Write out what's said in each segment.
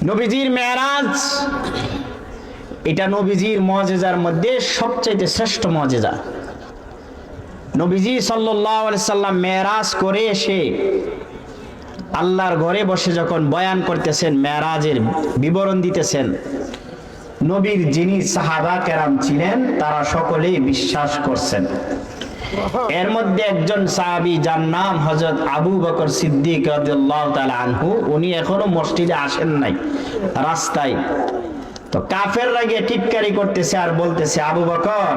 নবীজির মেরাজ এটা নবীজির মুজিজার মধ্যে সবচেয়ে শ্রেষ্ঠ মুজিজা। নবীজি সাল্লাল্লাহু আলাইহি সাল্লাম মেরাজ করে এসে আল্লাহর ঘরে বসে যখন বয়ান করতেছেন, মেরাজের বিবরণ দিতেছেন, নবীর যিনি সাহাবা কেরাম ছিলেন তারা সকলেই বিশ্বাস করছেন। এর মধ্যে একজন সাহাবী যার নাম হযরত আবু বকর সিদ্দিক রাদিয়াল্লাহু তাআলা আনহু, উনি এখনো মসজিদে আসেন নাই, রাস্তায়। তো কাফেররা গিয়ে টিটকারি করতেছে আর বলতেছে, আবু বকর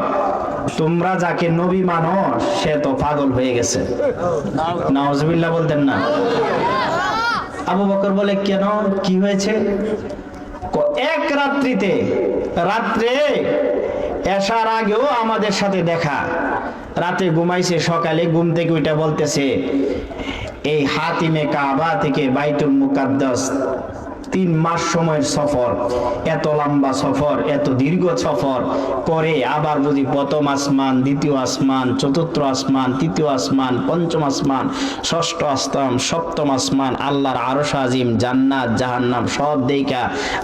তোমরা যাকে নবী মানো সে তো পাগল হয়ে গেছে। নাউজুবিল্লাহ বলতেন না? আবু বকর বলে, কেন, কি হয়েছে? এক রাত্রে এশার আগেও আমাদের সাথে দেখা, রাতে ঘুমাইছে, সকালে ঘুম থেকে ওইটা বলতেছে এই হাতিমে কাবা থেকে বাইতুল মুকাদ্দাস 3 মাস সময়ের সফর, এত লম্বা সফর, এত দীর্ঘ সফর করে আবার যদি প্রথম আসমান, দ্বিতীয় আসমান, চতুর্থ আসমান, তৃতীয় আসমান, পঞ্চম আসমান, ষষ্ঠ আসমান, সপ্তম আসমান, আল্লাহর আরশ আজিম, জান্নাত, জাহান্নাম সব দেখা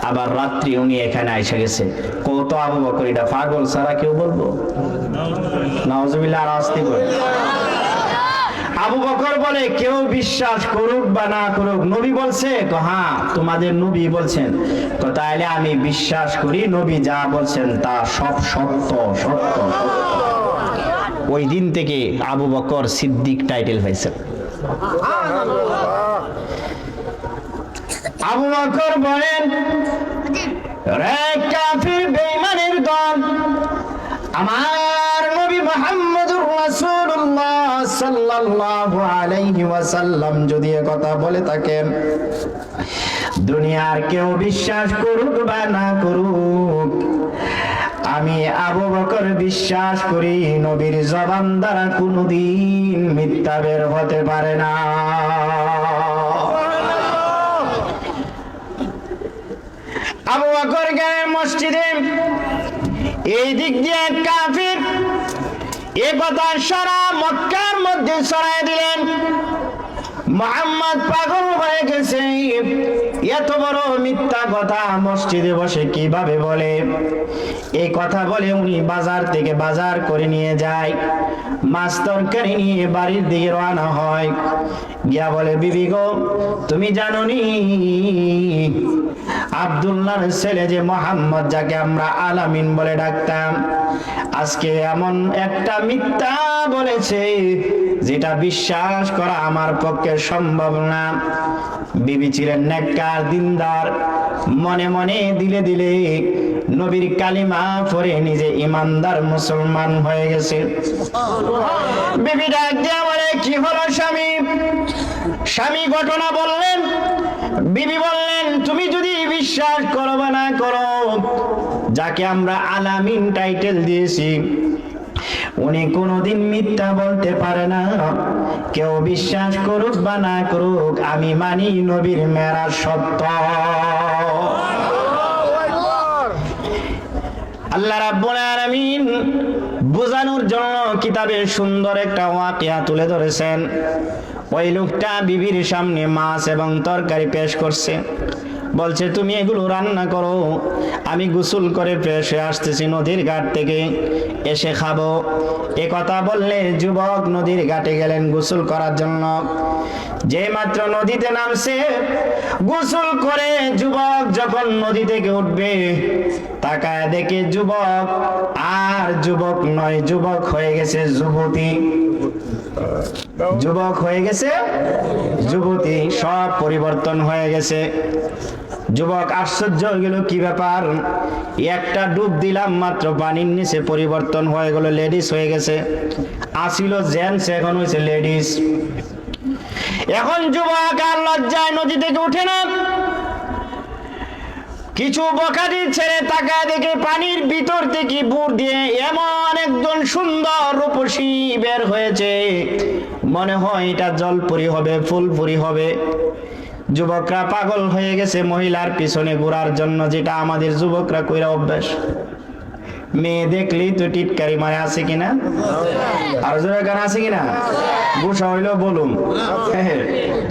আবার রাত্রি উনি এখানে এসে গেছে। কত আবু বকর এটা পাগল ছাড়া কেউ বলবো? নাউজুবিল্লাহ। আর আসতে বলে আবু বকর বলে, কেউ বিশ্বাস করুক বা না করুক, নবী বলছে। হ্যাঁ তোমাদের নবী বলছেন। তাহলে আমি বিশ্বাস করি, নবী যা বলছেন তা সব সত্য সত্য। ওই দিন থেকে আবু বকর সিদ্দিক টাইটেল হয়েছে। আবু বকর বলেন, রে কাফির বেঈমানের দল, আমার নবী মুহাম্মদুর রাসূলুল্লাহ সাল্লাল্লাহু আলাইহি ওয়াসাল্লাম যদি কথা বলে থাকেন, দুনিয়ার কেউ বিশ্বাস করুক বা না করুক, আমি আবু বকর বিশ্বাস করি নবীর জবান দ্বারা কোনোদিন মিথ্যা বের হতে পারে না। আবু বকর গেলেন মসজিদে, এই দিক দিয়ে কাফির এ কথা সারা মক্কার মধ্যে ছড়ায় দিলেন, মুহাম্মদ পাগল হয়ে গেছে, এত বড় মিথ্যা কথা মসজিদে বসে কিভাবে বলে। এই কথা বলে উনি বাজার থেকে বাজার করে নিয়ে যায়, মাছ তরকারি নিয়ে বাড়ির দিকে রওনা হয়। গিয়া বলে, বিবি গো তুমি জানোনি আব্দুল্লাহর ছেলে যে মুহাম্মদ, যাকে আমরা আলামিন বলে ডাকতাম, আজকে এমন একটা মিথ্যা বলেছে যেটা বিশ্বাস করা আমার পক্ষে সম্ভব না। বিবি ছিলেন নেককার, দিনদার, মনে মনে দিলে দিলে নবীর কালিমা পড়ে নিজে ইমানদার মুসলমান হয়ে গেছে। বিবি ডাক দিয়া বলে, কি হলো স্বামী? স্বামী ঘটনা বললেন। বিবি বললেন, তুমি যদি বিশ্বাস করো বা না করো, যাকে আমরা আলামিন টাইটেল দিয়েছি উনি কোনোদিন মিথ্যা বলতে পারে না। কেউ বিশ্বাস করুক বা না করুক, আমি মানি নবীর মেরাজ সত্য। আল্লাহ রাব্বুল আলামিন বোঝানোর জন্য কিতাবে সুন্দর একটা ওয়াকিয়া তুলে ধরেছেন। ওই লোকটা বিবির সামনে মাছ এবং তরকারি পেশ করছে, বলছে তুমি এগুলো রান্না করো, আমি গোসল করে ফ্রেশ হয়ে আসতেছি নদীর ঘাট থেকে, এসে খাবো। এ কথা বললে যুবক নদীর ঘাটে গেলেন গোসল করার জন্য। যে মাত্র নদীতে নামছে, গোসল করে যুবক যখন নদী থেকে উঠবে, তাকায় দেখে যুবক আর যুবক নয়, যুবক হয়ে গেছে যুবতী। যুবক হয়ে গেছে যুবতী, সব পরিবর্তন হয়ে গেছে। যুবক আশ্চর্য হয়ে গেল, কি ব্যাপার? একটা ডুব দিলাম মাত্র, পানির নিচে পরিবর্তন হয়ে গেল, লেডিস হয়ে গেছে। আসিল জেন্টস, এখন হয়েছে লেডিস। এখন যুবক আর লজ্জায় নদী থেকে উঠে না, কিছু বকাটি ছেড়ে তাকায় দেখে পানির ভিতর থেকে বুড় দিয়ে এমন একজন সুন্দর রূপসী বের হয়েছে, মনে হয় এটা জলপরি হবে, ফুলপুরি হবে। যুবকরা পাগল হয়ে গেছে মহিলার পিছনে ঘোরার জন্য, যেটা আমাদের যুবকরা কইরা অভ্যাস। মেয়ে দেখলেই তো টিটকারি মারে, আছে কিনা? আর জোরে গান আছে কিনা? গোসা হইলো বলুন।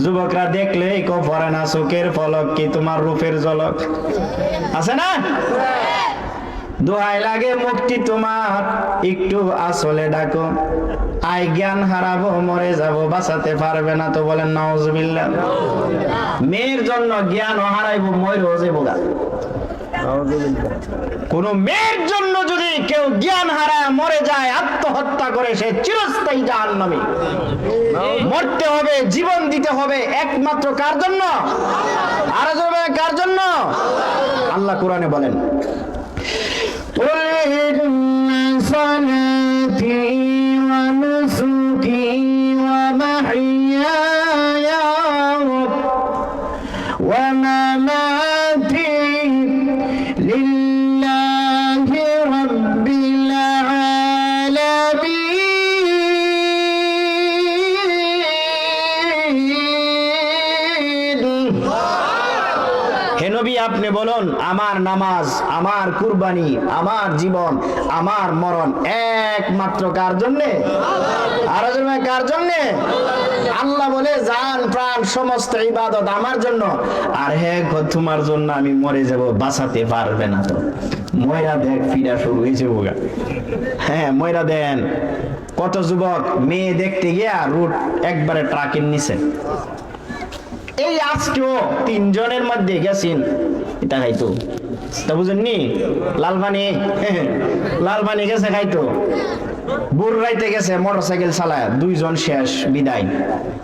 যুবকরা দেখলেই কফরে না চোখের পলক কি তোমার রূপের ঝলক, আছে না? দোহাই লাগে মুক্তি তোমার, একটু আসলে ডাকো, আই জ্ঞান হারাবো মরে যাব, বাঁচাতে পারবে না তো, বলেন নাউজুবিল্লাহ। মেয়ের জন্য জ্ঞান হারাইবো, মরেও যাবো গা। কোন মেয়ের জন্য যদি কেউ জ্ঞান হারায় মরে যায়, আত্মহত্যা করে, সে চিরস্থায়ী জাহান্নামী। মরতে হবে, জীবন দিতে হবে একমাত্র কার জন্য? আর কার জন্য? আল্লাহ কোরআনে বলেন, আপনি বলুন, আমার নামাজ, আমার কুরবানি, আমার জীবন, আমার মরণ একমাত্র কার জন্যে? আর কার জন্যে? আল্লাহ বলে জান প্রাণ সমস্ত ইবাদত আমার জন্য। আর হে তোমার জন্য আমি মরে যাব, বাঁচাতে পারবে না তো। ময়রা দেখ ফিরা শুরু হয়েছে বোগা। হ্যাঁ, ময়রা দেন। কত যুবক মেয়ে দেখতে গিয়া রুট একবারে ট্রাকের নিচে। এই আজকেও 3 জনের মধ্যে গেছেন, এটা খাইতো, তা বুঝেননি? লাল পানি গেছে খাইতো, বুর রাইতে গেছে মোটরসাইকেল চালায়, 2 জন শেষ, বিদায়।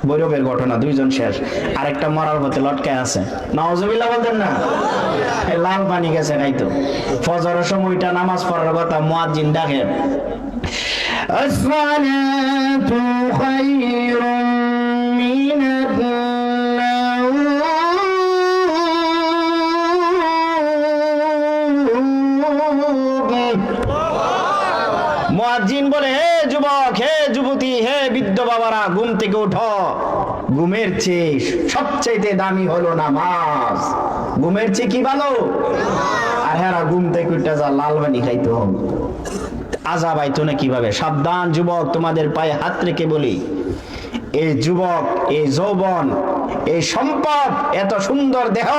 বৈরবের ঘটনা, 2 জন শেষ, আরেকটা মরার পথে লটকায় আছে। নাউজুবিল্লাহ বলতেন না? লাল পানি গেছে খাইতো। ফজরের সময়টা নামাজ পড়ার কথা, মুয়াজ্জিন ডাকে, আসসালাতু খায়রুম মিনান মুয়াজ্জিন বলে, হে যুবক, হে যুবতী, হে বৃদ্ধ বাবারা, ঘুম থেকে উঠো। ঘুমের চেয়ে সবচেয়ে দামি হলো নামাজ। ঘুমের চেয়ে কি ভালো? আর হ্যাঁ, ঘুম থেকে উঠে যা লাল পানি খাইতে হবে, আযাব আইতো না কিভাবে? সাবধান যুবক, তোমাদের পায়ে হাত রেখে বলি, এই যুবক, এই যৌবন, এই সম্পদ, এত সুন্দর দেহ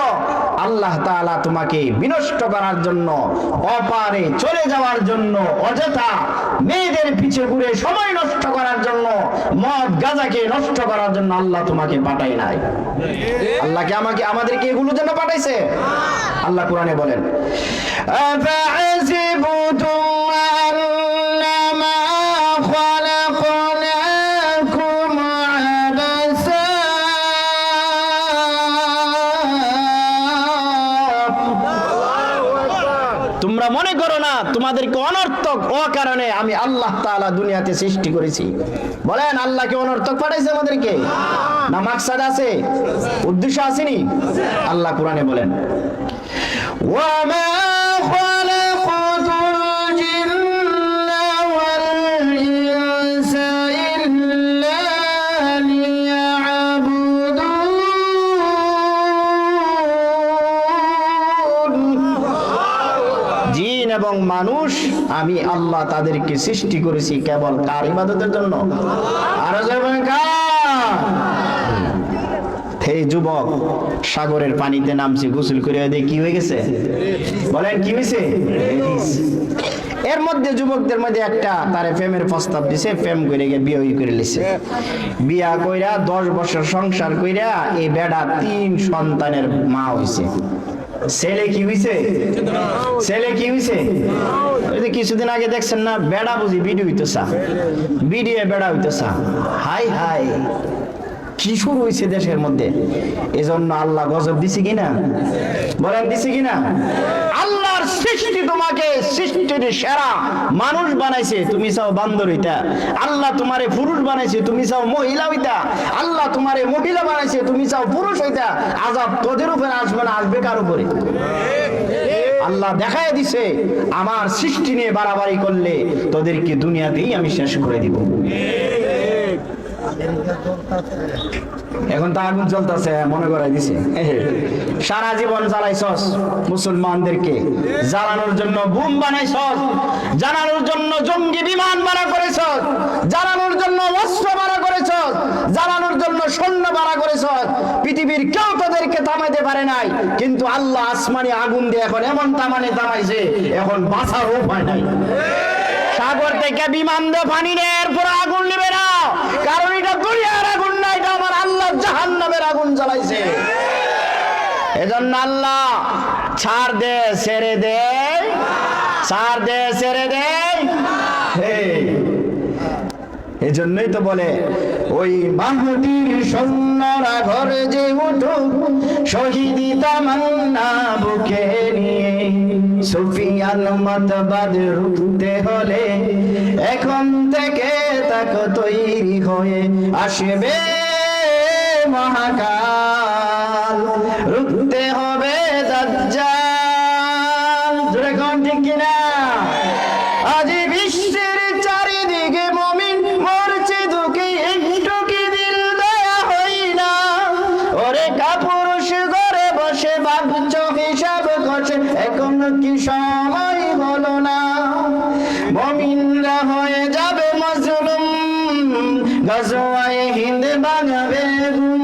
আল্লাহ তাআলা তোমাকে বিনষ্ট করার জন্য, অপারে চলে যাওয়ার জন্য, অযথা মেয়েদের পিছে ঘুরে সময় নষ্ট করার জন্য, মদ গাঁজাকে নষ্ট করার জন্য আল্লাহ তোমাকে পাঠায় নাই। আল্লাহকে আমাদেরকে এগুলো জন্য পাঠাইছে। আল্লাহ কোরআনে বলেন, আফা'আসিবতুম আন্নামা খালাকনাকুম আবাসা, তোমরা মনে করো না তোমাদেরকে অনর্থক অকারণে আমি আল্লাহ তাআলা দুনিয়াতে সৃষ্টি করেছি। বলেন, আল্লাহকে অনর্থক পাঠাইছে আমাদেরকে? না মাকসাদ আছে, উদ্দেশ্য আসেনি? আল্লাহ কোরআনে বলেন, ওয়ামা খালাকাতুল জিন্না ওয়াল ইনসা ইল্লা লিয়াবুদুন। জিন এবং মানুষ আমি আল্লাহ তাদেরকে সৃষ্টি করেছি কেবল কার ইবাদতের জন্য? আর এই যুবক সাগরের পানিতে নামছে, গোসল করে কি হয়ে গেছে? বলেন কি হয়েছে? এর মধ্যে যুবকদের মধ্যে একটা তারে প্রেমের প্রস্তাব দিছে, প্রেম করে গিয়ে বিয়ে করে লিছে। বিয়া কইরা 10 বছর সংসার কইরা এই বেড়া 3 সন্তানের মা হইছে। ছেলে কি হইছে? ছেলে কি হইছে? কিছুদিন আগে দেখছেন না, বেড়া বুঝি ভিডিও হইতেছা, ভিডিও বেড়া হইতেছা। হাই হাই, কি শুরু হয়েছে দেশের মধ্যে। এজন্য আল্লাহ গজব দিছে কিনা? বলেন দিছে কিনা? আল্লাহর সৃষ্টি তোমাকে সৃষ্টির সেরা মানুষ বানাইছে, তুমি চাও বান্দর হইতা। আল্লাহ তোমারে পুরুষ বানাইছে, তুমি চাও মহিলা হইতা। আল্লাহ তোমারে মহিলা বানাইছে, তুমি চাও পুরুষ হইতা। আযাব তোদের উপরে আসবে না, আসবে কার উপরে? আল্লাহ দেখায় দিছে, আমার সৃষ্টি নিয়ে বাড়াবাড়ি করলে তোদেরকে দুনিয়াতেই আমি শেষ করে দিব। এখন তো আগুন জ্বলতেছে মনে করাই দিছে। সারা জীবন জ্বালাইছস মুসলমানদেরকে, জ্বালানোর জন্য বুম বানাইছস, জ্বালানোর জন্য জঙ্গি বিমান ভাড়া করেছস, জ্বালানোর জন্য অস্ত্র ভাড়া করেছস, জ্বালানোর জন্য সৈন্য ভাড়া করেছস। পৃথিবীর কেউ তাদেরকে থামাইতে পারে নাই, কিন্তু আল্লাহ আসমানি আগুন দিয়ে এখন এমন থামাইছে, এখন বাঁচার উপায় নাই। সাগর থেকে বিমান দিয়ে পানি নেই, এরপর আগুন নিবে না, কারণ এটা দুনিয়ার আগুন না, এটা আমার আল্লাহ জাহান্নামের আগুন জ্বালাইছে। এজন্য আল্লাহ ছাড় দে ছেড়ে দে, ছাড় দে ছেড়ে দে। এজন্যই তো বলে ওই মাহদির সৈন্যরা ঘরে যে উঠুক, শহীদি তামান্না বুকে নিয়ে, সুফিয়ান মতবাদ রুখতে হলে এখন থেকে তাকে তৈরি হয়ে আসবে মহাকাল, রুখতে হবে দাজ্জাল। জোরে কোন ঠিক কিনা? আজ বিশ্বের চারিদিকে মুমিন মরছে দুঃখে, একটু কি দিল দয়া হই না? ওরে কাপুরুষ ঘরে বসে ভাবছ হিসাব করছে, এখন কি সময় হলো না? মুমিনরা হয়ে যাবে মাজলুম, গজওয়ায়ে হিন্দ বাজাবে ঘুম,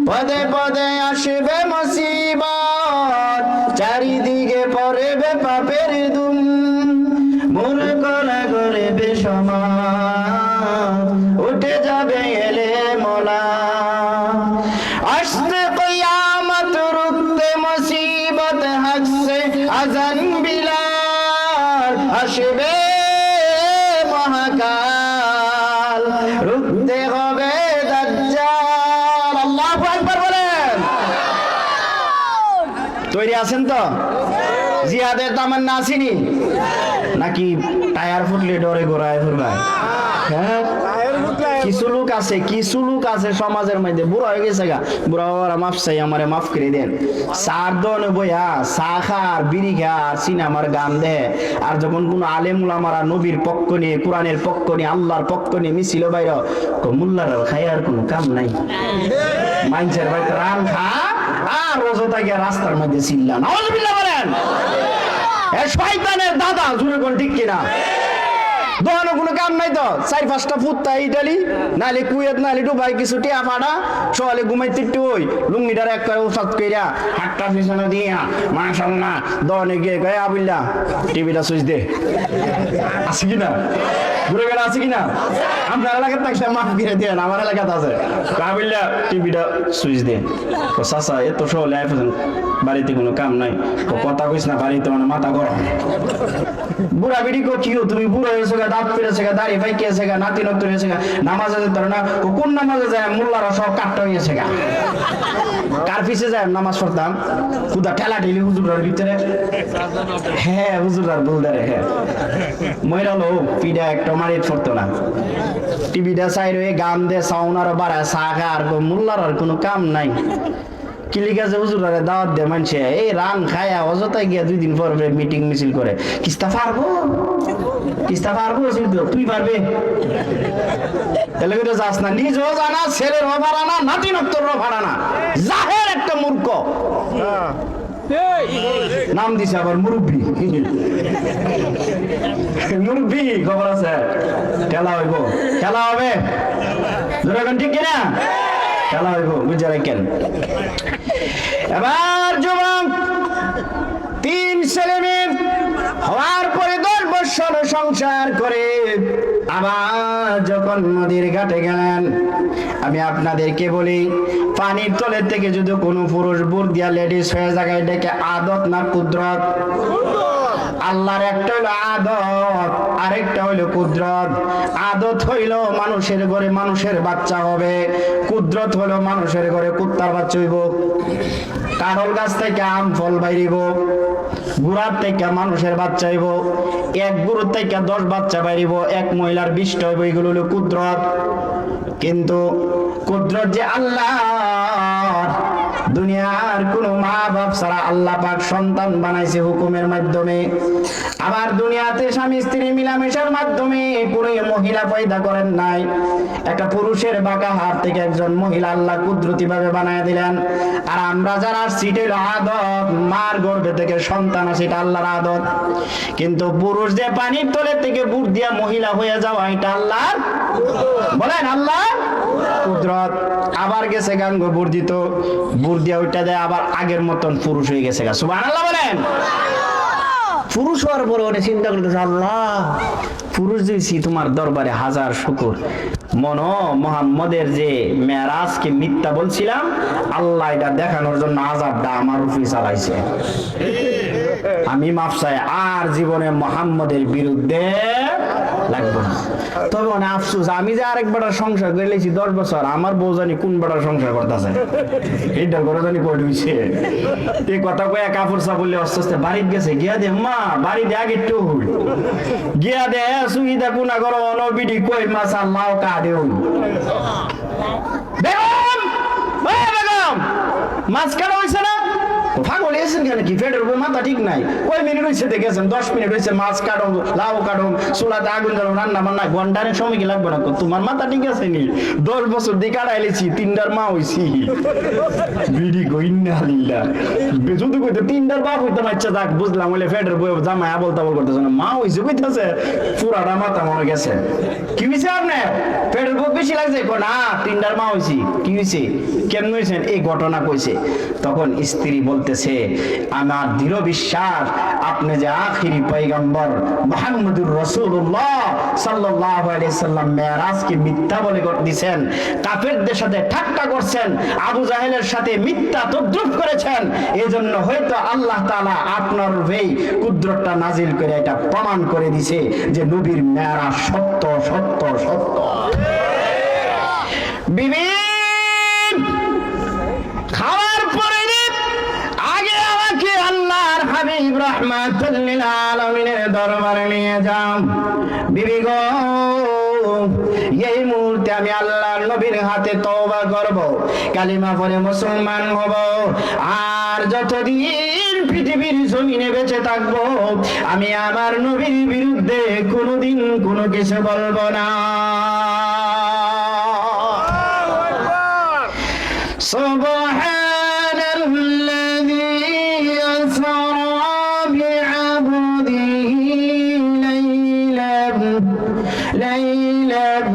পদে পদে আসবে মুসিবত, চারিদিকে পড়বে পাপের দুম, মূর্খরা করবে সমাজ, উঠে যাবে এলে মোলা, আসতে কিয়ামত রুখতে মুসিবত, হাসছে আজান বিলাল, আসবে মহাকাল, রুখতে হবে দাজ্জাল। আল্লাহু আকবার বলেন। তৈরি আছেন তো? জিহাদের তামান্না আসেনি নাকি? টায়ার ফুটলে ডরে গোড়ায় ফুরবায়। হ্যাঁ, কিছু লোক আছে সমাজের মধ্যে, বুড়া হয়ে গেছে গা, বুড়া বাবারা মাফ চাই, আমারে মাফ করে দেন, চার দনে বইয়া চা খার বিড়ি খার সিনেমার গান দেয়, আর যখন কোন আলেম উলামারা নবীর পক্ষ নিয়ে, কোরআনের পক্ষ নিয়ে, আল্লাহর পক্ষ নিয়ে মিছিল বাইর, মোল্লার খাই আর কোনো কাম নাই, মাইনসের বাড়িতে রান খা আর রোজা গিয়া রাস্তার মধ্যে চিল্লা। নাউজুবিল্লাহ বলেন। এ শয়তানের দাদা, জুড়ে কোন ঠিক কিনা? দোকানে কোনো কাম নাই তো, 4-5টা ফুটতা ইটালি নাহলে কুয়েত নাহলে ডুবাই কিছু টিয়া ফাটা, সকালে ঘুমাইতে একটু ওই লুঙ্গিটার এক করে উফাত কইরা হাতটা পিছনে দিয়া মাশাআল্লাহ দোকানে গিয়ে কয় আবুল্লাহ টিভিটা সুইচ দে। আছে কিনা? ঘুরে গেলে আছে কিনা? আপনার এলাকার থাকলে মাফ করে দেন, আমার এলাকাতে আছে, আবুল্লাহ টিভিটা সুইচ দে। চাচা এত সকালে আইফেন, বাড়িতে কোনো কাম নাই, কথা কইস না, বাড়িতে মানে মাথা গরম। বুড়া বিড়ি কো কি তুমি বুড়ো হয়েছে গা, দাঁত পেরেছে গা, দাড়ি ভাই কেছে গা, নাতি নতুন হয়েছে গা, নামাজে যেতে না, কোন নামাজে যায়? মোল্লারা সব কাটটা হয়েছে গা। কার পিছে যায় নামাজ পড়তাম? খুদা ঠেলা ঠেলি হুজুরের ভিতরে। হ্যাঁ, হুজুরার বলদারে। হ্যাঁ, ময়রালো পিডা একটা মারিত পড়তো না, টিভিটা চাই রয়ে গান দে, সাউনার বাড়ায়, চা খা, আর মোল্লার আর কোনো কাম নাই। কিলিকাজে হুজুরারে দাওয়াত দে মানছে, এই রান খায়া অযথায় গিয়া 2 দিন পর মিটিং মিছিল করে, কিস্তা পারবো তুই পারবে? তাহলে করে যাস না, নিজেও জানা, ছেলের ভাড়া না, নাতি নত্তর ভাড়া না, জাহের একটা মূর্খ নাম দিছে আবার মুরব্বী। মুরব্বী খবর আছে, খেলা হইব, খেলা হবে, ঠিক কিনা? খেলা হইব, বুঝে রাখেন। এবার যুবক 3 ছেলে মেয়ে হওয়ার পরে 10 বছর সংসার করে আবার যখন নদীর ঘাটে গেলেন, আমি আপনাদেরকে বলি, পানির তলের থেকে যদি কোনো পুরুষ বুড় দিয়া লেডিস হয়ে জায়গায় ডেকে আদত না কুদরত? আল্লাহর একটা হইলো আদত, আরেকটা হইলো কুদরত। আদত হইল মানুষের ঘরে মানুষের বাচ্চা হবে, কুদরত হইলো মানুষের ঘরে কুত্তার বাচ্চা হইব। কাঁঠাল গাছ থেকে আম ফল বাইরিব, গুড়ার থেকে মানুষের বাচ্চা হইব, এক গরুর থেকে 10 বাচ্চা বাইরিব, এক মহিলার 20টা হইব, এগুলো হলো কুদরত। কিন্তু কুদরত যে আল্লাহর, দুনিয়ার কোন মা বাপ ছাড়া আল্লাহ পাক সন্তান বানাইছে হুকুমের মাধ্যমে। আবার দুনিয়াতে স্বামী স্ত্রী মিলামেশার মাধ্যমে কোনো মহিলা পয়দা করেন নাই। একটা পুরুষের বাঁকা হাত থেকে একজন মহিলা আল্লাহ কুদরতি ভাবে বানায় দিলেন। আর আমরা যারা সিটের আদত, মার গর্ভে থেকে সন্তান আসে, এটা আল্লাহর আদত। কিন্তু পুরুষ যে পানির তলে থেকে বুট দিয়া মহিলা হয়ে যাওয়া, এটা আল্লাহর, বলেন আল্লাহ কুদরত। আবার গেছে গাঙ্গ বুট দিত, বুট দিয়া ওইটা দেয় আবার আগের মতন পুরুষ হয়ে গেছে। সুবহানাল্লাহ বলেন। পুরুষ হওয়ার পরে ওটা চিন্তা করতেছে, আল্লাহ পুরুষ দিয়েছি তোমার দরবারে হাজার শুকর। মোহাম্মদের যে মেরাজকে মিথ্যা বলছিলাম, আল্লাহ এটা দেখানোর জন্য আযাবটা আমার উপরে চালাইছে। আমি মাফ চাই, আর জীবনে মোহাম্মদের বিরুদ্ধে লাগবো না। তবে অনেক আফসোস, আমি যে আরেক বেটার সংসার করে লেছি 10 বছর, আমার বউ জানি কোন বেটার সংসার করতেছে, এটা করে জানি কই হইছে। এই কথা কয়ে কাপড় চাপড়লে আস্তে আস্তে বাড়িতে গেছে, গিয়া দে মা বাড়িতে আগে একটু গিয়া দে সুবিধা কোনা করো অনবিডি কই মাছ আর লাউ কাটে বেগম, বেগম মাছ কাটা হয়েছে না? পাগল এসেছেন কেন? কি পেটের উপর মাথা ঠিক নাই? কই মিনিট হয়েছে দেখেছেন? 10 মিনিট হয়েছে। মাছ কাটো, লাউ কাটো, চুলাতে আগুন জ্বালো, রান্না বান্না, ঘন্টার সময় কি লাগবে না? তোমার মাথা ঠিক আছে নি? 10 বছর দিয়ে কাটাইলেছি, 3টার মা হইছি। বিড়ি কইনা লিল্লা বেজুদু কইতে 3টার বাপ হইতে মাইচ্ছা থাক, বুঝলাম বলে পেটের বই জামাই আবল তাবল করতেছে না, মা হইছে কইতাছে, পুরাটা মাথা মনে গেছে। কি হইছে আপনার? পেটের বই বেশি লাগছে? না 3টার মা হইছি। কি হইছে? কেমন হইছেন? এই ঘটনা কইছে। তখন স্ত্রী বলতেছে, আমার দৃঢ় বিশ্বাস আপনি যে আখিরি পয়গম্বর মুহাম্মদুর রাসূলুল্লাহ সাল্লাল্লাহু আলাইহি সাল্লাম মেরাজকে মিথ্যা বলে দিয়েছেন, কাফেরদের সাথে ঠাট্টা করছেন, আবু জাহেলের সাথে মিথ্যা তদ্রুপ করেছেন। এজন্য হয়তো আল্লাহ তাআলা আপনার এই কুদরতটা নাজিল করে এটা প্রমাণ করে দিয়েছে যে নবীর মেরাজ সত্য সত্য সত্য। বিবি খাওয়ার পরে আগে আমাকে আল্লাহর হাবিব রাহমাতুল লিল আলামিনের দরবারে নিয়ে যাও। বিবি গো, এই মুহূর্তে আমি আল্লাহর নবীর হাতে তওবা করব, কালিমা পড়ে মুসলমান হব, আর যতদিন পৃথিবীর জমিনে বেঁচে থাকব আমি আমার নবীর বিরুদ্ধে কোনোদিন কোনো কিছু বলবো না। সুবহানাল্লাযী আসরা বিআবদিহি লাইলান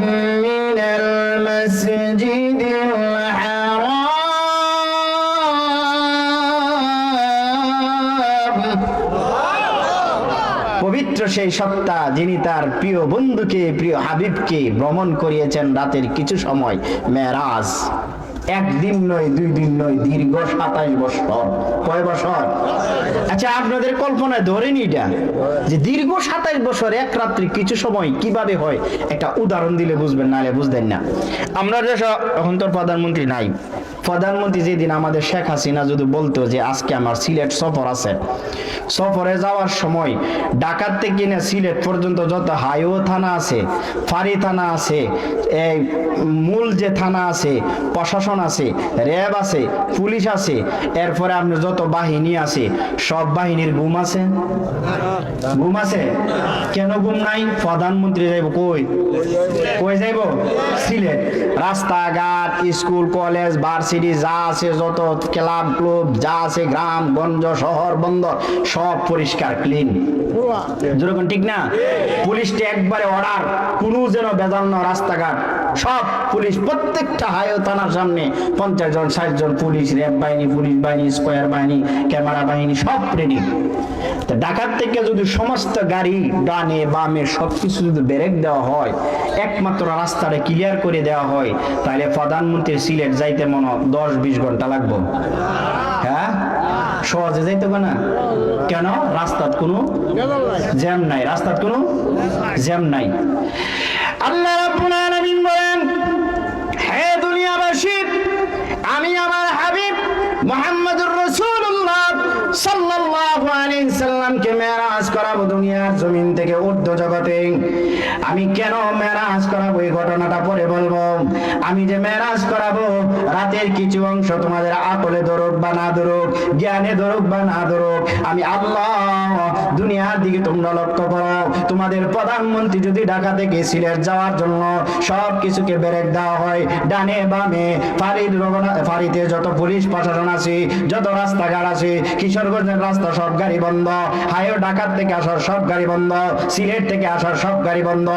মিনাল মাসজিদিল হারাম। পবিত্র সেই সত্তা যিনি তার প্রিয় বন্ধুকে, প্রিয় হাবিবকে ভ্রমণ করিয়েছেন রাতের কিছু সময় মেরাজ। একদিন নয়, 2 দিন নয়, দীর্ঘ 27 বছর। কয় বছর? আচ্ছা আপনাদের কল্পনায় ধরেনি এটা যে দীর্ঘ 27 বছর এক রাত্রি কিছু সময় কিভাবে হয়, একটা উদাহরণ দিলে বুঝবেন, নাহলে বুঝবেন না। আমরা দেশ এখন তো প্রধানমন্ত্রী নাই, প্রধানমন্ত্রী যেদিন আমাদের শেখ হাসিনা যদি বলতো যে আজকে আমার সিলেট সফর আছে, সফরে যাওয়ার সময় ঢাকার থেকে না সিলেট পর্যন্ত যত হাইওয়ে থানা আছে, ফাঁড়ি থানা আছে, এই মূল যে থানা আছে, প্রশাসন আছে, র্যাব আছে, পুলিশ আছে, এরপরে আপনার যত বাহিনী আছে, সব বাহিনীর ঘুম আছে? ঘুম আছে? কেন ঘুম নাই? প্রধানমন্ত্রী যাইব কই? কই যাইব? সিলেট। রাস্তাঘাট, স্কুল, কলেজ, ভার্সিটি যা আছে, যত ক্লাব ক্লব যা আছে, গ্রাম গঞ্জ শহর বন্দর সব পরিষ্কার ক্লিন। যেরকম ঠিক না? পুলিশটা একবারে অর্ডার, কোনো যেন বেজাল না, রাস্তাঘাট সব পুলিশ, প্রত্যেকটা হাইওয়ে থানার সামনে 50 জন 60 জন পুলিশ, র্যাব বাহিনী, পুলিশ বাহিনী, স্কয়ার বাহিনী, ক্যামেরা বাহিনী সব রেডি। ঢাকার থেকে যদি সমস্ত গাড়ি ডানে বামে সবকিছু যদি ব্রেক দেওয়া হয়, একমাত্র রাস্তাটা ক্লিয়ার করে দেওয়া হয়, তাহলে প্রধানমন্ত্রী সিলেট যাইতে মনে 10-20 ঘন্টা লাগবে। হ্যাঁ, সহজে যাইতে হবে না। কেন? রাস্তার কোনো জ্যাম নাই, রাস্তার কোনো জ্যাম নাই। আল্লাহ রাব্বুল আলামিন বলেন, হে দুনিয়াবাসী, আমি আমার হাবিব মুহাম্মদুর রাসূলুল্লাহ সাল্লাল্লাহু আলাইহি সাল্লামকে মেরাজ করা করাবো দুনিয়ার জমিন থেকে ঊর্ধ্ব জগতে। আমি কেন মেরাজ করাবো এই ঘটনাটা পরে বলবো। আমি যে মেরাজ করাবো রাতের কিছু অংশ তোমাদের আকলে ধরুক বা না ধরুক, জ্ঞানে ধরুক বা না ধরুক, আমি আল্লাহ দুনিয়ার দিকে তোমরা লক্ষ্য করো। তোমাদের প্রধানমন্ত্রী যদি ঢাকা থেকে সিলেট যাওয়ার জন্য সব কিছুকে ব্রেক দেওয়া হয়, ডানে বামে ফাঁড়িতে যত পুলিশ প্রশাসন আছে, যত রাস্তাঘাট আছে, কিশোরগঞ্জের রাস্তা সব গাড়ি বন্ধ, হাইও ঢাকার থেকে আসার সব গাড়ি বন্ধ, সিলেট থেকে আসার সব গাড়ি বন্ধ,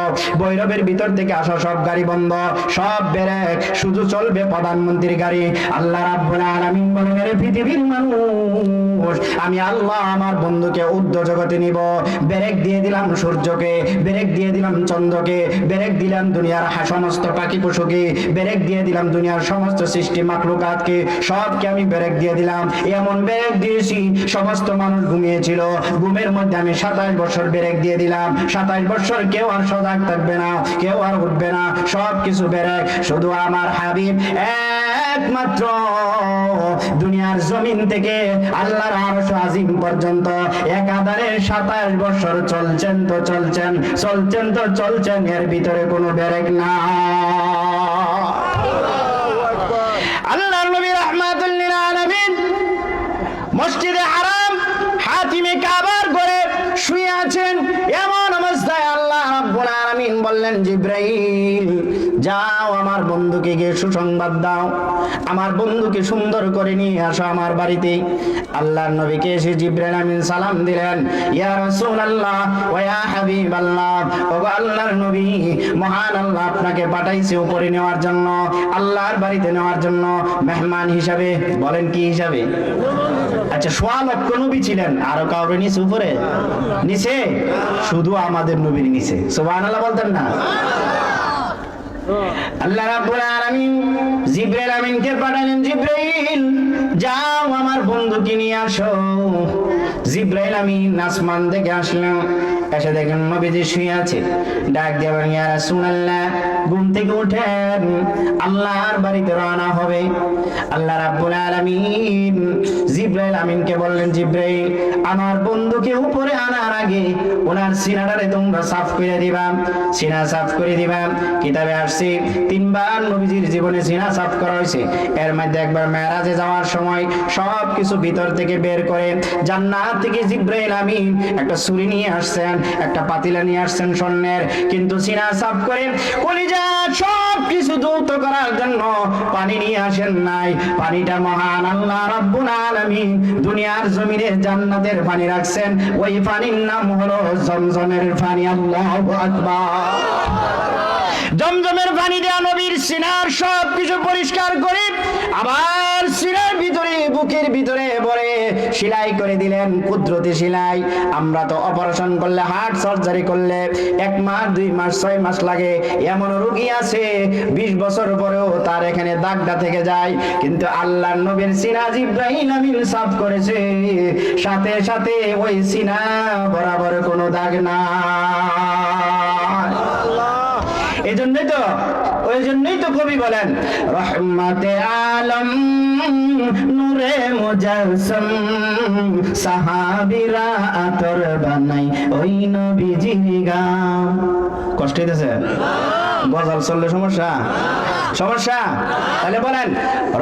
ভৈরবের ভিতর থেকে আসার সব গাড়ি বন্ধ, সব ব্রেক, শুধু চলবে প্রধানমন্ত্রীর গাড়ি। আল্লাহ রাব্বুল আলামিন বলেন, এর পৃথিবীর মানুষ, আমি আল্লাহ আমার বন্ধুকে ঊর্ধ্ব জগতে নিব। ব্রেক দিয়ে দিলাম সূর্যকে, ব্রেক দিয়ে দিলাম চন্দ্রকে, ব্রেক দিলাম দুনিয়ার সমস্ত পাখি পশুকে, ব্রেক দিয়ে দিলাম দুনিয়ার সমস্ত সৃষ্টি মাখলুকাতকে, সবকে আমি ব্রেক দিয়ে দিলাম। এমন ব্রেক দিয়েছি সমস্ত মানুষ ঘুমিয়েছিল, ঘুমের মধ্যে আমি 27 বছর ব্রেক দিয়ে দিলাম। 27 বছর কেউ আর সজাগ থাকবে না, কেউ আর উঠবে না, সব কিছু ব্রেক। শুধু আমার হাবিব একমাত্র দুনিয়ার জমিন থেকে আল্লাহর আরশ আজিম পর্যন্ত একাধারে 27 বছর চলছেন তো চলছেন, চলছেন তো চলছেন, এর ভিতরে কোনো ব্রেক না। আল্লাহর নবী রাহমাতুল লিল আলামিন মসজিদে হারাম হাতিমে কাবার ঘরে শুয়ে আছেন। এমন অবস্থায় আল্লাহ রাব্বুল আলামিন বললেন, জিবরাইল যাও আমার বন্ধুকে গিয়ে সুসংবাদ দাও, আমার বন্ধুকে সুন্দর করে নিয়ে আসো আমার বাড়িতে। আল্লাহর নবীকে এসে জিবরাইল আমিন সালাম দিলেন, ইয়া রাসূলুল্লাহ ওয়া ইয়া হাবিবাল্লাহ, ওগো আল্লাহর নবী, মহান আল্লাহ আপনাকে পাঠাইছে উপরে নেওয়ার জন্য, আল্লাহর বাড়িতে নেওয়ার জন্য, মেহমান হিসাবে। বলেন কি হিসাবে? আচ্ছা, 1.5 লক্ষ নবী ছিলেন, আরো কাউরে নিচে উপরে নিচে? শুধু আমাদের নবীর নিচে। সুবহানাল্লাহ বলতেন না? আল্লাহ রাব্বুল আলামিন জিবরাইল আমিনকে পাঠালেন, জিবরাইল যাও আমার বন্ধুকে নিয়ে আসো। জিবরাইল আমিন আসমান থেকে আসলেন, এসে দেখেন নবীজি শুয়ে আছে। ডাক দিয়ে বলেন, ইয়া রাসূলুল্লাহ, ঘুম থেকে উঠেন, আল্লাহর বাড়িতে রওনা হবে। আল্লাহ রাব্বুল আলামিন জিবরাইল আমিনকে বললেন, জিবরাইল আমার বন্ধুকে উপরে আনার আগে ওনার সিনাটারে তোমরা সাফ করে দিবা, সিনা সাফ করে দিবা। কিতাবে আসছে 3 বার নবীজির জীবনে সিনা সাফ করা হয়েছে। এর মধ্যে একবার মেরাজে যাওয়ার সময় সব কিছু ভিতর থেকে বের করে জান্নাত থেকে জিবরাইল আমিন একটা ছুরি নিয়ে আসছেন, একটা পাতিলা নিয়ে আসছেন স্বর্ণের, কিন্তু সিনা সাফ করে কলিজা সব কিছু ধৌত করার জন্য পানি নিয়ে আসেন নাই। পানিটা মহান আল্লাহ রাব্বুল আলামিন দুনিয়ার জমিনে জান্নাতের পানি রাখছেন, ওই পানির নাম হলো জমজমের পানি। আল্লাহু আকবার। জমজমের পানি দেয়া নবীর সিনার সব কিছু পরিষ্কার করে আবার সিনার ভিতরে, বুকের ভিতরে ভরে সেলাই করে দিলেন, কুদরতি সেলাই। আমরা তো অপারেশন করলে, হার্ট সার্জারি করলে 1 মাস 2 মাস 6 মাস লাগে। এমন রোগী আছে 20 বছর পরেও তার এখানে দাগটা থেকে যায়, কিন্তু আল্লাহর নবীর সিনা জিবরাইল আমিন সাফ করেছে, সাথে সাথে ওই সিনা বরাবর কোনো দাগ না। ওই জন্যই তো কবি বলেন, রহমতে আলম নূরে মুজাসসাম, সাহাবীরা আতর বানাই ওই নবীজির গাম। কষ্ট হইতেছে? গজল চললে সমস্যা? সমস্যা? তাহলে বলেন,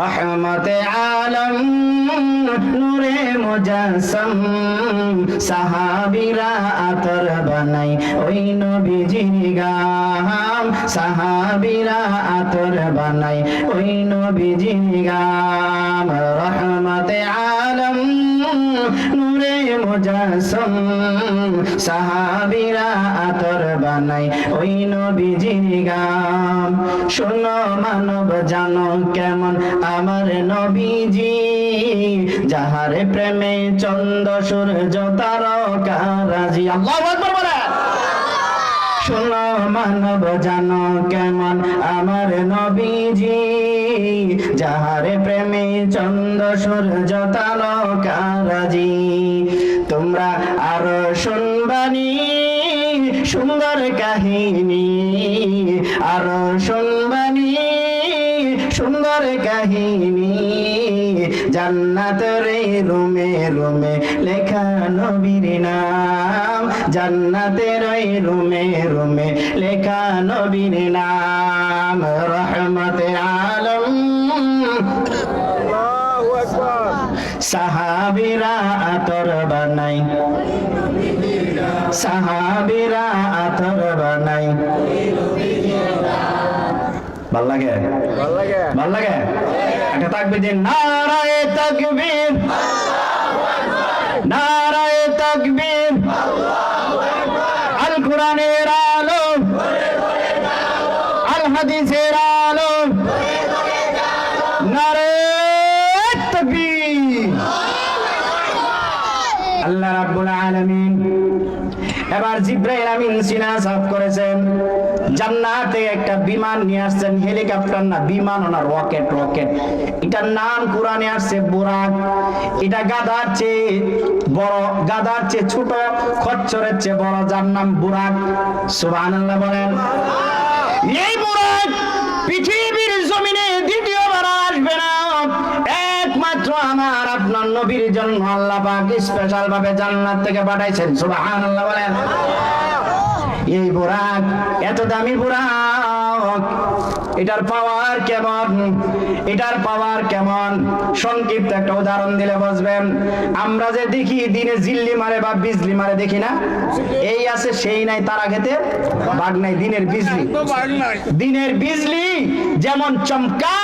রহমতে আলম নূরে মুজাসসাম, সাহাবীরা আতর বানাই ওই নবীজির গাম, সাহাবীরা আতর বানাই ওই নবীজির গাম। রহমতে আলম নূরে মুজাসসাম, সাহাবীরা আতর বানাই ওই নবীজির গাম। শোনো মানব জানো কেমন আমার নবীজি, যাহার প্রেমে চন্দ্র সূর্য তারকা রাজি। আল্লাহু আকবার বলেন। শোনো মানব জানো কেমন আমার নবীজি, যাহার প্রেমে চন্দ্র সূর্য তারকা রাজি। তোমরা আরো শুনবানি সুন্দর কাহিনী, আরো শুনবানি সুন্দর কাহিনী, জান্নাতের রুমে রুমে লেখা নবীর নাম, জান্নাতের ওই রুমে রুমে লেখা নবীর নাম। রহমতে আলম সাহাবীরা আতর বানাই, সাহাবীরা আতর বানাই। ভাল লাগে? ভাল লাগে? একটা তাকবীর দিন, নারায়ে তাকবীর, নারায়ে তাকবীর। আল কোরআনের আলো, আল হাদিসের আলো, নারায়ে তাকবীর। আল্লাহ রাব্বুল আলামিন এবার জিবরাইল আমিন সিনা সাফ করেছেন, জান্নাত থেকে একটা বিমান নিয়ে আসছেন, হেলিকপ্টার না, বিমান না, রকেট। রকেট এটার নাম কোরআনে আসছে বুরাক। এটা গাধার চেয়ে বড়, গাধার চেয়ে ছোট, খচ্চরের চেয়ে বড়, যার নাম বুরাক। সুবহানাল্লাহ বলেন। এই বুরাক পৃথিবীর জমিনে দ্বিতীয়বার আসবে না, একমাত্র আমার আপনার নবীর জন্য আল্লাহ পাক স্পেশাল ভাবে জান্নাত থেকে পাঠাইছেন। সুবহানাল্লাহ বলেন। এই বুরাক এত দামি বুরাক, এটার পাওয়ার কেমন, এটার পাওয়ার কেমন সংক্ষিপ্ত একটা উদাহরণ দিলে বুঝবেন। আমরা যে দেখি দিনে জিল্লি মারে বা বিজলি মারে দেখি না, এই আছে সেই নাই, তারা খেতে বাঘ নাই। দিনের বিজলি, দিনের বিজলি যেমন চমকা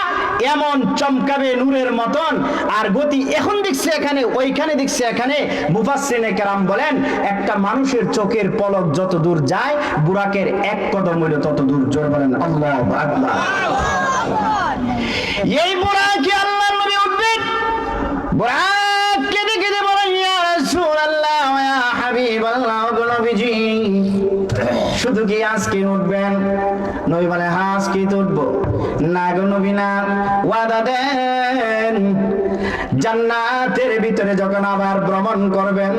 এমন চমকাবে নূরের মতন, আর গতি এখন দেখছে এখানে, ওইখানে দেখছে এখানে। মুফাসসিরিনে কেরাম বলেন একটা মানুষের চোখের পলক যত দূর যায়, বুরাকের এক কদম হইল তত দূর। জোরে বলেন আল্লাহু আকবার। এই বুরাকে আল্লাহর নবী উঠবেন, বুরাককে দেখে বলেন ইয়া রাসূলুল্লাহ ইয়া হাবিবাল্লাহ, গো নবীজি শুধু কি আজকে উঠবেন? নবী বলে হ্যাঁ আজকে তো উঠবো। না গো নবী না, ওয়াদা দেন জান্নাতের ভিতরে যখন আবার ভ্রমণ করবেন,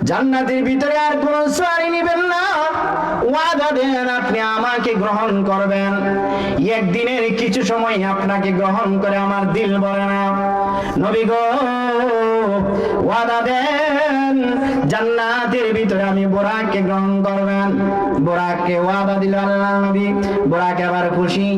জান্নাতের ভিতরে আর কোন সওয়ারি নিবেন না। ওয়াদা দেন আপনি আমাকে গ্রহণ করবেন, একদিনের কিছু সময় আপনাকে গ্রহণ করে আমার দিল ভরে না। নবী গো ওয়াদা দেন জান্নাতের ভিতরে আমি বুরাককে গ্রহণ করবেন। বুরাককে ওয়াদা দিল আল্লাহ নবী। বুরাক আবার খুশি,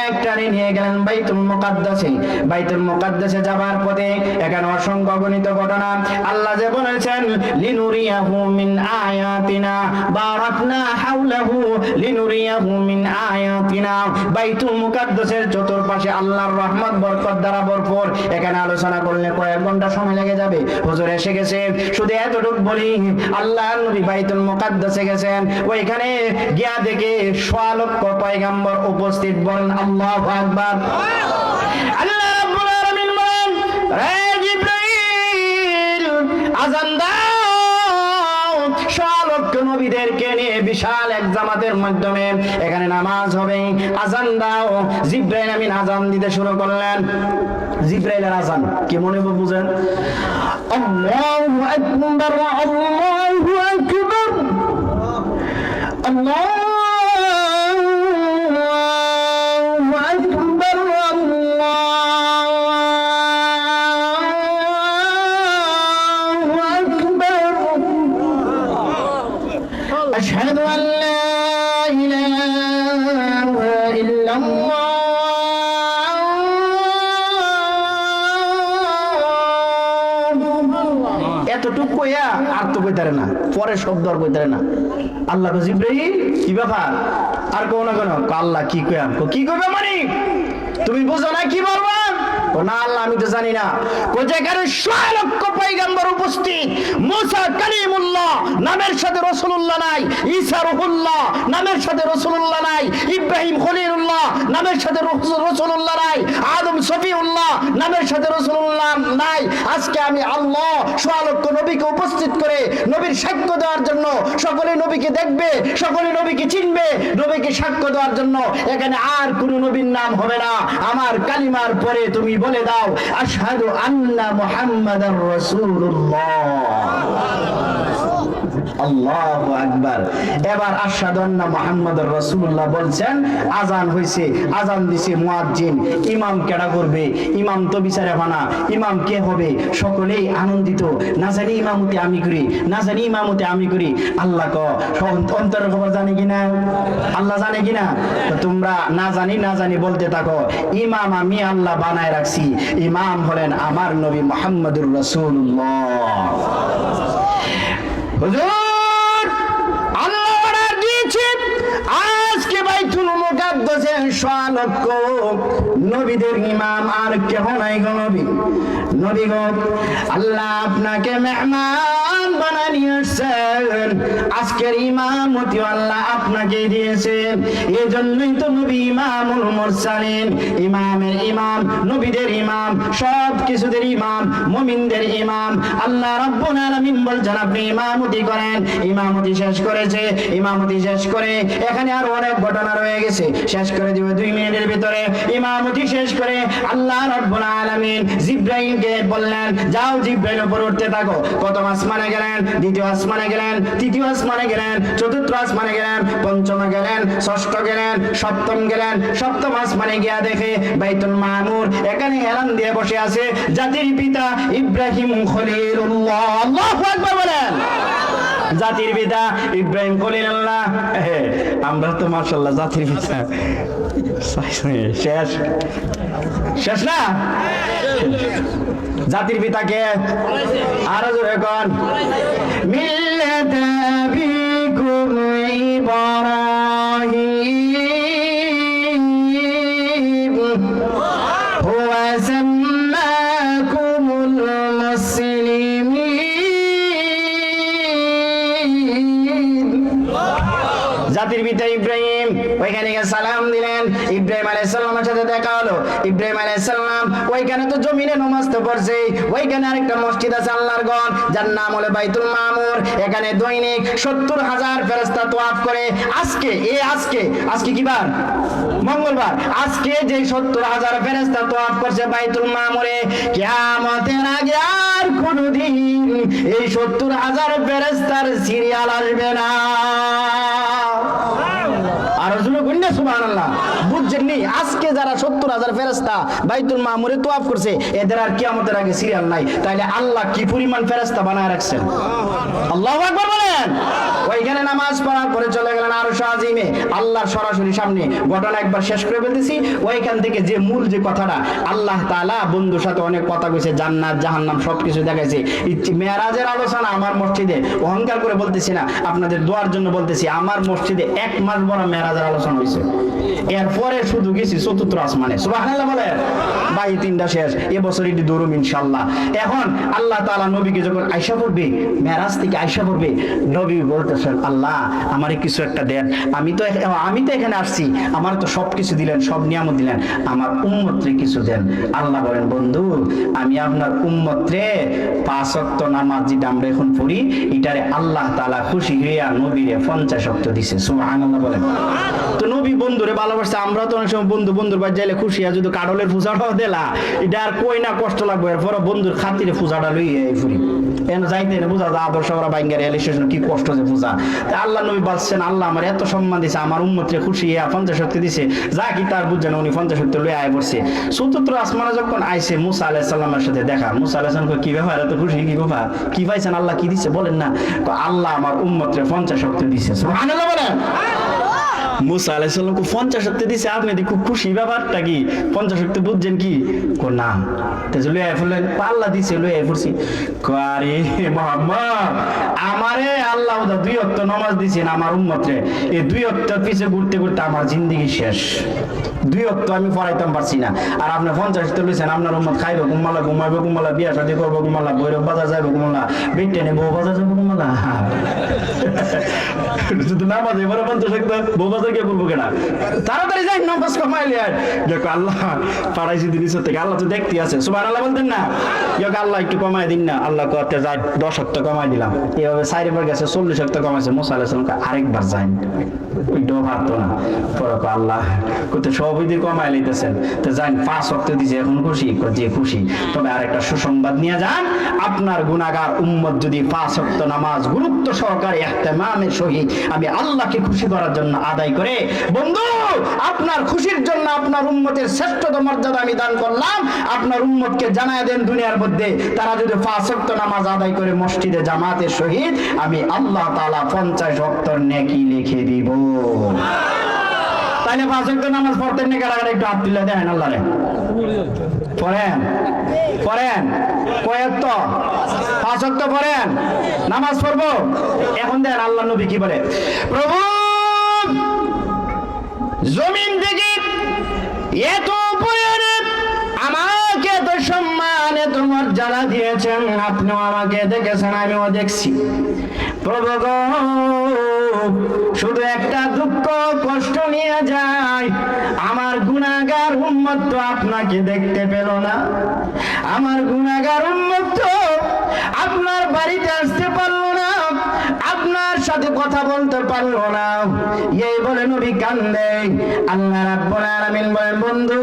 একটানে নিয়ে গেলেন বাইতুল মুকাদ্দাসে। বাইতুল মুকাদ্দাসে যাবার পথে এখানে অসংখ্য গণিত ঘটনা। আল্লাহ যে বলেছেন লিনুরিয়াহু মিন আয়াতিনা বারাকনা হাওলাহু লিনুরিয়াহু মিন আয়াতিনা। বাইতুল মুকাদ্দাসের চতুর্পাশে আল্লাহর রহমত বরকত দ্বারা ভরপুর। এখানে আলোচনা করলে কয়েক ঘন্টা সময় লেগে যাবে। হুজুর এসে গেছে, শুধু এতটুকু বলি আল্লাহর নবী বাইতুল মুকাদ্দাসে গেছেন, ওইখানে গিয়া দেখে ১০০ লক্ষ পয়গম্বর উপস্থিত। বলেন আল্লাহু আকবার। আল্লাহ রাব্বুল আলামিন বলেন হে জিবরাইল আযান দাও, ১০০ লক্ষ নবীদেরকে নিয়ে বিশাল এক জামাতের মাধ্যমে এখানে নামাজ হবে, আযান দাও। জিবরাইল আমিন আযান দিতে শুরু করলেন। জিবরাইলের আযান কি মনে বুঝেন? আল্লাহু আকবার, আল্লাহু আকবার, আল্লাহু আকবার, আল্লাহু আকবার। আশহাদু আন লা ইলাহা ইল্লাল্লাহ। এতটুকু কইয়া আর তো কইতারে না, পরে শব্দ আর কইতারে না। আল্লাহ কো জিবরাইল কি ব্যাপার? আর কোন না কোন আল্লাহ কি কইয়া কি কইবে মানে তুমি বুঝো না কি বলবা? ও না আল্লাহ আমি তো জানি না। কই যেখানে ৬০ লক্ষ পয়গম্বর উপস্থিত, মুসা কালিমুল্লাহ নামের সাথে রাসূলুল্লাহ নাই, ঈসা রূহুল্লাহ নামের সাথে রাসূলুল্লাহ নাই, ইব্রাহিম খলিলুল্লাহ নামের সাথে রাসূলুল্লাহ নাই, আদম সফিউল্লাহ নামের সাথে রাসূলুল্লাহ নাই। আজকে আমি আল্লাহ ৬০ লক্ষ নবীকে উপস্থিত করে নবীর সাক্ষ্য দেওয়ার জন্য, সকলে নবীকে দেখবে, সকলে নবীকে চিনবে, নবীকে সাক্ষ্য দেওয়ার জন্য এখানে আর কোন নবীর নাম হবে না। আমার কালিমার পরে তুমি বলে দাও আশহাদু আন্না মুহাম্মাদার রাসূলুল্লাহ। আল্লাহু আকবার। এবার আশহাদু আন্না মুহাম্মাদুর রাসূলুল্লাহ বলছেন, আজান হইছে, আজান দিছে মুয়াজ্জিন। ইমাম কেডা করবে? ইমাম তো বিচারে বানা, ইমাম কে হবে? সকলেই আনন্দিত, না জানি ইমামতি আমি করি, না জানি ইমামতি আমি করি। আল্লাহ অন্তরের খবর জানে কিনা? আল্লাহ জানে কিনা? তো তোমরা না জানি বলতে থাকো। ইমাম আমি আল্লাহ বানায় রাখছি, ইমাম হলেন আমার নবী মুহাম্মদুর রাসূলুল্লাহ। হুজুর আল্লাহ অর্ডার দিয়েছে, আজকে বাইতুল মুকাদ্দাসে 100 লক্ষ নবীদের ইমাম আর কেহ নাই গো নবী। নবী গো, আল্লাহ আপনাকে মেহমান বানায় নিয়ে আসছেন, আজকের ইমামতি আল্লাহ আপনাকে দিয়েছেন। এজন্যই তো নবী ইমামুল মুরসালিন, ইমামের ইমাম, নবীদের ইমাম, সব কিছুদের ইমাম, মুমিনদের ইমাম। আল্লাহ রাব্বুল আলামিন বলছেন আপনি ইমামতি করেন। ইমামতি শেষ করেছে, ইমামতি শেষ করে এখানে আর অনেক ঘটনা রয়ে গেছে, শেষ করে দিবে 2 মিনিটের ভিতরে। ইমামতি শেষ করে আল্লাহ রাব্বুল আলামিন জিবরাইলকে বললেন, যাও জিবরাইল উপরে উঠতে থাকো। প্রথম আসমানে গেলেন, দ্বিতীয় আসমানে গেলেন, তৃতীয় আসমানে গেলেন, চতুর্থ আসমানে গেলেন, পঞ্চমে গেলেন, ষষ্ঠ গেলেন, সপ্তম গেলেন। সপ্তম আসমানে গিয়া দেখে বাইতুল মামুর এখানে হেলান দিয়ে বসে আছে জাতির পিতা ইব্রাহিম খলিলুল্লাহ। আল্লাহু আকবার বলেন। জাতির পিতা ইব্রাহিম খলিলুল্লাহ। আমরা তো মাশাআল্লাহ জাতির পিতা শেষ শেষ না? জাতির পিতাকে আরো জোরে কোন? মিল্লাতা বিকুম ইব্রাহিম হুয়া সাম্মাকুমুল মুসলিমিন। জাতির পিতা ইব্রাহিম ওইখানে গিয়ে সালাম দিলেন। ইব্রাহিম আলাইহিস সালামের সাথে দেখা হলো। ইব্রাহিম আলাইহিস সালাম ওইখানে তো জমিনে নামাজ তো পড়ছে, ওইখানে আরেকটা মসজিদ আছে আল্লাহর ঘর, যার নাম হলো বাইতুল মামুর। এখানে দৈনিক 70,000 ফেরেশতা তওয়াফ করে। আজকে কি বার? মঙ্গলবার। আজকে যে 70,000 ফেরেশতা তওয়াফ করছে বাইতুল মামুরে, কিয়ামতের আগে আর কোনদিন এই 70,000 ফেরেশতার সিরিয়াল আসবে না। আর রাসূলুল্লাহ সুবহানাল্লাহ বুঝছেননি? আজকে যারা 70,000 ফেরেশতা বাইতুল মামুরে তওয়াফ করছে, এদের আর কিয়ামতের আগে সিরিয়াল নাই। তাইলে আল্লাহ কি পরিমাণ ফেরেশতা বানায় রাখছেন? আল্লাহু আকবার বলেন। ওইখানে নামাজ পড়ার পরে চলে গেলেন আরশ আজিমে, আল্লাহর সরাসরি সামনে। ঘটনা একবার শেষ করে বলতেছি। ওইখান থেকে যে মূল যে কথাটা, আল্লাহ তাআলা বন্ধুর সাথে অনেক কথা কইছে, জান্নাত জাহান্নাম সবকিছু দেখাইছে। মেরাজের আলোচনা আমার মসজিদে, অহংকার করে বলতেছি না, আপনাদের দোয়ার জন্য বলতেছি, আমার মসজিদে 1 মাস বড় মেরাজের আলোচনা হয়েছে। এরপরে শুধু গেছি 4th আসমানে। সুবহানাল্লাহ বলেন। ভাই 3টা শেষ, এবছর এটি দৌড়ম ইনশাআল্লাহ। এখন আল্লাহ তাআলা নবীকে যখন আয়েশা পড়বে, মেরাজ থেকে আয়েশা পড়বে, নবী বলতেছেন, আল্লাহ আমারে কিছু একটা দেন। আমি তো এখানে আসছি, আমার তো সবকিছু দিলেন, সব নিয়ামত দিলেন, আমার উম্মতরে কিছু দেন। আল্লাহ বলেন, বন্ধু আমি আপনার উম্মতরে 5 ওয়াক্ত নামাজ যেটা আমরা এখন পড়ি, এটারে আল্লাহ তাআলা খুশি হইয়া নবীরে 50 ওয়াক্ত দিছে। সুবহানাল্লাহ বলেন। তো নবী বন্ধুরে ভালোবাসছে। আমরা তো অনেক সময় বন্ধুর বাড়ি যাইলে খুশি হয়, যদি কাডলের পূজাটাও দিলা, এটা আর কই না কষ্ট লাগবে। এরপর বন্ধুর খাতিরে পূজাটা লইয়া ফুরি এন যাইতে না, বুঝা যায় আদর্শ ওরা বাইঙ্গার রেল স্টেশন কি কষ্ট যে পূজা। আল্লাহ নবী বলছেন, আল্লাহ আমার এত সম্মান দিছে, আমার উম্মতরে খুশি হইয়া 50 ওয়াক্ত দিছে, যা কি তার বুঝছেন উনি 50 ওয়াক্ত লইয়া আয় পড়ছে। 4th আসমানে যখন আইছে মুসা আলাইহিস সালামের সাথে দেখা, মুসা আলাইহিস সালাম কি ব্যাপার, এত খুশি কি ব্যাপার, কি পাইছেন, আল্লাহ কি দিছে বলেন না? তো আল্লাহ আমার উম্মতরে 50 ওয়াক্ত দিছে। সুবহানাল্লাহ বলেন। মুসা আলাইহিস সালামকে 50 ওয়াক্ত দিছে, আপনি দেখো খুশি ব্যাপারটা কি? 50 ওয়াক্ত বুঝছেন কি? না তাহলে লইয়া ফুলেন, আল্লাহ দিছে লইয়া ফুরছি। আরে মুহাম্মদ, আমারে আল্লাহ 2 ওয়াক্ত নামাজ দিছেন আমার উম্মতরে, এই 2 ওয়াক্ত পিছে ঘুরতে ঘুরতে আমার জিন্দেগি শেষ। 2 ওয়াক্ত আমি পড়াইতাম পারছি না, আর আপনি 50 ওয়াক্ত লইছেন। আপনার উম্মত খাইবো ঘুমালা, ঘুমাইবো ঘুমালা, বিয়া শাদী করবো ঘুমালা, বৈরব বাজার যাইবো ঘুমালা, বেটে নেবো বাজার যাবো ঘুমালা। শুধু নামাজ এবারে 50 ওয়াক্ত বউ বাজার কে করবো কেনা? তাড়াতাড়ি যাই নামাজ কমাইলে। দেখো আল্লাহ পাড়াইছি দিনিস থেকে, আল্লাহ তো দেখতে আছে। সুবহানাল্লাহ বলতেন না? আল্লাহ একটু কমাই দিন না। আল্লাহ করতে যায় 10 ওয়াক্ত কমাই দিলাম। এভাবে 4 এবার গেছে 40 ওয়াক্ত কমাইছে। মুসা আলাইহিস সালাম আরেকবার যান, ওইটাও পারতো না। পরে আল্লাহ কত সবই দিয়ে কমাই লইতেছেন, তো যান 5 ওয়াক্ত দিছে, এখন খুশি? যে খুশি। তবে আরেকটা সুসংবাদ নিয়ে যান, আপনার গুনাহগার উম্মত যদি 5 ওয়াক্ত নামাজ গুরুত্ব সহকারে ইহতিমামের সহিত আমি আল্লাহকে খুশি করার জন্য আদায় করে, বন্ধু আপনার খুশির জন্য আপনার উম্মতের শ্রেষ্ঠতম মর্যাদা আমি দান করলাম, আপনার উম্মতকে জানায় দেন দুনিয়ার মধ্যে তারা যদি 5 ওয়াক্ত নামাজ আদায় করে মসজিদে জামাতের সহিত, আমি আল্লাহ তাআলা 50 ওয়াক্তর নেকি লিখে দিব। তাইলে 5 ওয়াক্ত নামাজ পড়তেন না কারা কারা? একটু হাত তুলে দেন আল্লাহরে। পড়েন পড়েন, কয় ওয়াক্ত? 5 ওয়াক্ত পড়েন, নামাজ পড়বো। এখন দেন আল্লাহ নবী কি বলে, প্রভু জমিন থেকে এত উপরে আমাকে এত সম্মান এত মর্যাদা দিয়েছেন, আপনিও আমাকে দেখেছেন, আমিও দেখছি। প্রভু গো, শুধু একটা দুঃখ কষ্ট নিয়ে যায়, আমার গুনাহগার উম্মত তো আপনাকে দেখতে পেল না, আমার গুনাহগার উম্মত তো আপনার বাড়িতে আসতে পারলো না, আপনার সাথে কথা বলতে পারলো না। এই বলে নবী কান্দে। আল্লাহ রাব্বুল আলামিন বলেন, বন্ধু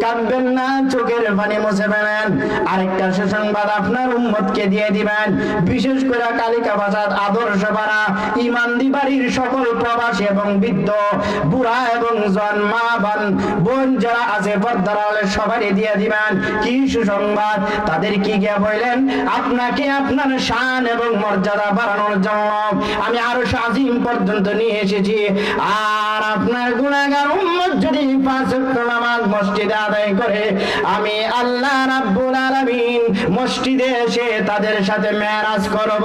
কাঁদবেন না, চোখের পানি মুছে ফেলেন। আরেকটা সুসংবাদ আপনার উম্মতকে দিয়ে দিবেন, বিশেষ করে কালিকা বাজার আদর্শ পাড়া ইমানদি বাড়ির সকল প্রবাসী এবং বৃদ্ধ, বুড়া এবং জওয়ান, মা বোন যারা আছে পর্দার আড়ালে সবারই দিয়ে দিবেন। কি সুসংবাদ? তাদের কি গিয়ে বললেন, আপনাকে আপনার শান এবং মর্যাদা বাড়ানোর জন্য আমি আরশ আজিম পর্যন্ত নিয়ে এসেছি। আর আপনার গুনাহগার উম্মত যদি 5 ওয়াক্ত নামাজ মসজিদে আদায় করে, আমি আল্লাহ রাব্বুল আলামিন মসজিদে এসে তাদের সাথে মেরাজ করব।